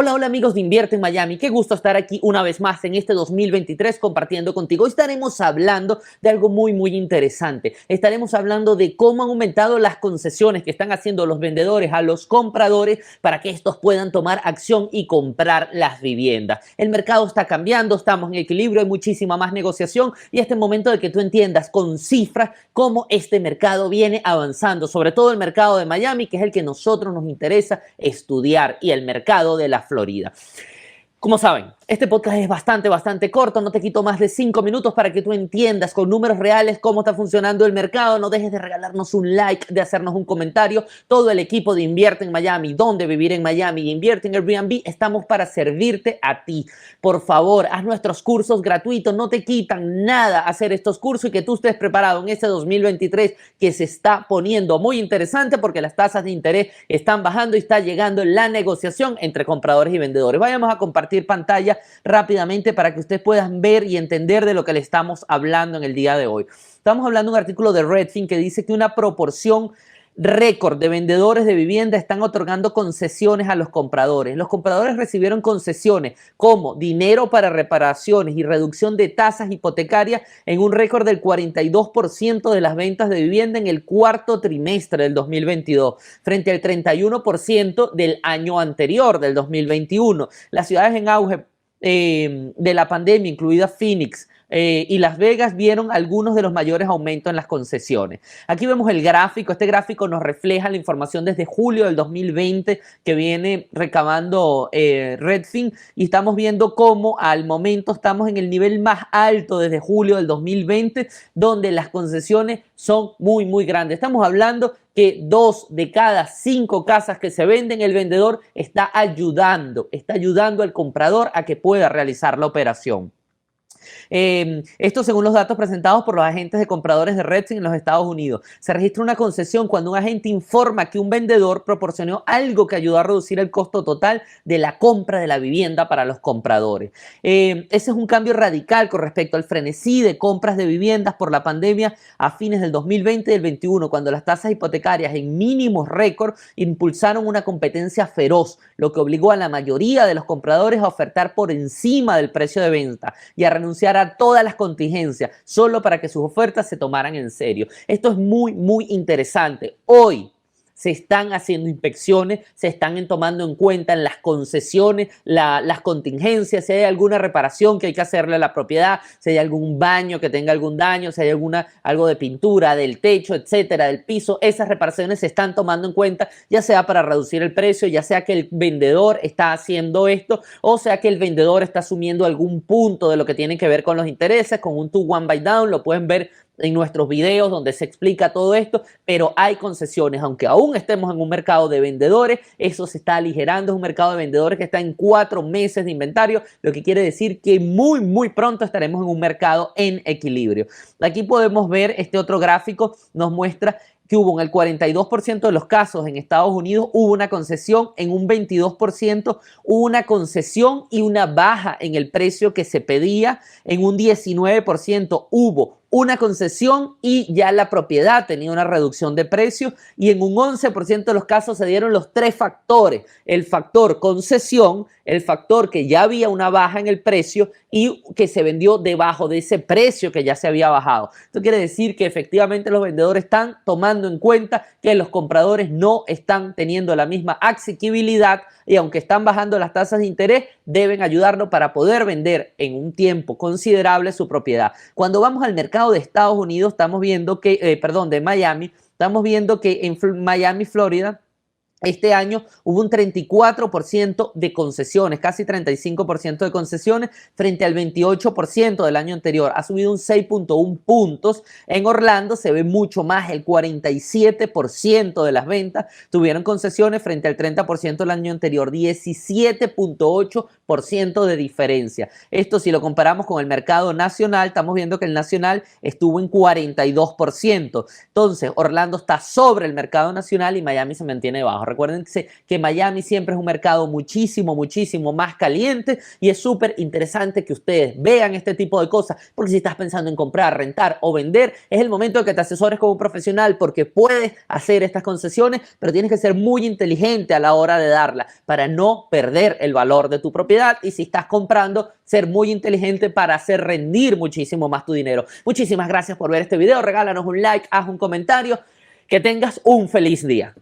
Hola, hola amigos de Invierte en Miami, qué gusto estar aquí una vez más en este 2023 compartiendo contigo. Hoy estaremos hablando de algo muy interesante. Estaremos hablando de cómo han aumentado las concesiones que están haciendo los vendedores a los compradores para que estos puedan tomar acción y comprar las viviendas. El mercado está cambiando, estamos en equilibrio, hay muchísima más negociación y este es el momento de que tú entiendas con cifras cómo este mercado viene avanzando, sobre todo el mercado de Miami, que es el que a nosotros nos interesa estudiar, y el mercado de la Florida. Como saben, este podcast es bastante corto, no te quito más de 5 minutos para que tú entiendas con números reales cómo está funcionando el mercado. No dejes de regalarnos un like, de hacernos un comentario. Todo el equipo de Invierte en Miami, Dónde Vivir en Miami y Invierte en Airbnb, estamos para servirte a ti. Por favor, haz nuestros cursos gratuitos, no te quitan nada hacer estos cursos y que tú estés preparado en este 2023 que se está poniendo muy interesante porque las tasas de interés están bajando y está llegando la negociación entre compradores y vendedores. Vayamos a compartir pantalla rápidamente para que ustedes puedan ver y entender de lo que le estamos hablando en el día de hoy. Estamos hablando de un artículo de Redfin que dice que una proporción récord de vendedores de vivienda están otorgando concesiones a los compradores. Los compradores recibieron concesiones como dinero para reparaciones y reducción de tasas hipotecarias en un récord del 42% de las ventas de vivienda en el cuarto trimestre del 2022, frente al 31% del año anterior, del 2021. Las ciudades en auge de la pandemia, incluida Phoenix, y Las Vegas, vieron algunos de los mayores aumentos en las concesiones. Aquí vemos el gráfico. Este gráfico nos refleja la información desde julio del 2020 que viene recabando Redfin, y estamos viendo cómo al momento estamos en el nivel más alto desde julio del 2020, donde las concesiones son muy grandes. Estamos hablando que 2 de cada 5 casas que se venden, el vendedor está ayudando al comprador a que pueda realizar la operación. Esto según los datos presentados por los agentes de compradores de Redfin en los Estados Unidos. Se registra una concesión cuando un agente informa que un vendedor proporcionó algo que ayudó a reducir el costo total de la compra de la vivienda para los compradores. Ese es un cambio radical con respecto al frenesí de compras de viviendas por la pandemia a fines del 2020 y del 2021, cuando las tasas hipotecarias en mínimos récord impulsaron una competencia feroz, lo que obligó a la mayoría de los compradores a ofertar por encima del precio de venta y a renunciar a todas las contingencias solo para que sus ofertas se tomaran en serio. Esto es muy interesante. Hoy se están haciendo inspecciones, se están tomando en cuenta en las concesiones las contingencias, si hay alguna reparación que hay que hacerle a la propiedad, si hay algún baño que tenga algún daño, si hay algo de pintura, del techo, etcétera, del piso. Esas reparaciones se están tomando en cuenta, ya sea para reducir el precio, ya sea que el vendedor está haciendo esto, o sea que el vendedor está asumiendo algún punto de lo que tiene que ver con los intereses, con un 2-1 buy down. Lo pueden ver en nuestros videos donde se explica todo esto, pero hay concesiones. Aunque aún estemos en un mercado de vendedores, eso se está aligerando. Es un mercado de vendedores que está en 4 meses de inventario, lo que quiere decir que muy pronto estaremos en un mercado en equilibrio. Aquí podemos ver este otro gráfico, nos muestra que hubo en el 42% de los casos en Estados Unidos hubo una concesión, en un 22% hubo una concesión y una baja en el precio que se pedía, en un 19% hubo una concesión y ya la propiedad tenía una reducción de precio, y en un 11% de los casos se dieron los 3 factores: el factor concesión, el factor que ya había una baja en el precio y que se vendió debajo de ese precio que ya se había bajado. Esto quiere decir que efectivamente los vendedores están tomando en cuenta que los compradores no están teniendo la misma asequibilidad, y aunque están bajando las tasas de interés, deben ayudarlo para poder vender en un tiempo considerable su propiedad. Cuando vamos al mercado de Estados Unidos, estamos viendo que, de Miami, estamos viendo que en Miami, Florida, este año hubo un 34% de concesiones, casi 35% de concesiones frente al 28% del año anterior. Ha subido un 6.1 puntos. En Orlando se ve mucho más, el 47% de las ventas tuvieron concesiones frente al 30% del año anterior, 17.8% de diferencia. Esto, si lo comparamos con el mercado nacional, estamos viendo que el nacional estuvo en 42%. Entonces, Orlando está sobre el mercado nacional y Miami se mantiene bajo. Recuerden que Miami siempre es un mercado muchísimo más caliente y es súper interesante que ustedes vean este tipo de cosas, porque si estás pensando en comprar, rentar o vender, es el momento de que te asesores como un profesional, porque puedes hacer estas concesiones, pero tienes que ser muy inteligente a la hora de darla para no perder el valor de tu propiedad, y si estás comprando, ser muy inteligente para hacer rendir muchísimo más tu dinero. Muchísimas gracias por ver este video, regálanos un like, haz un comentario, que tengas un feliz día.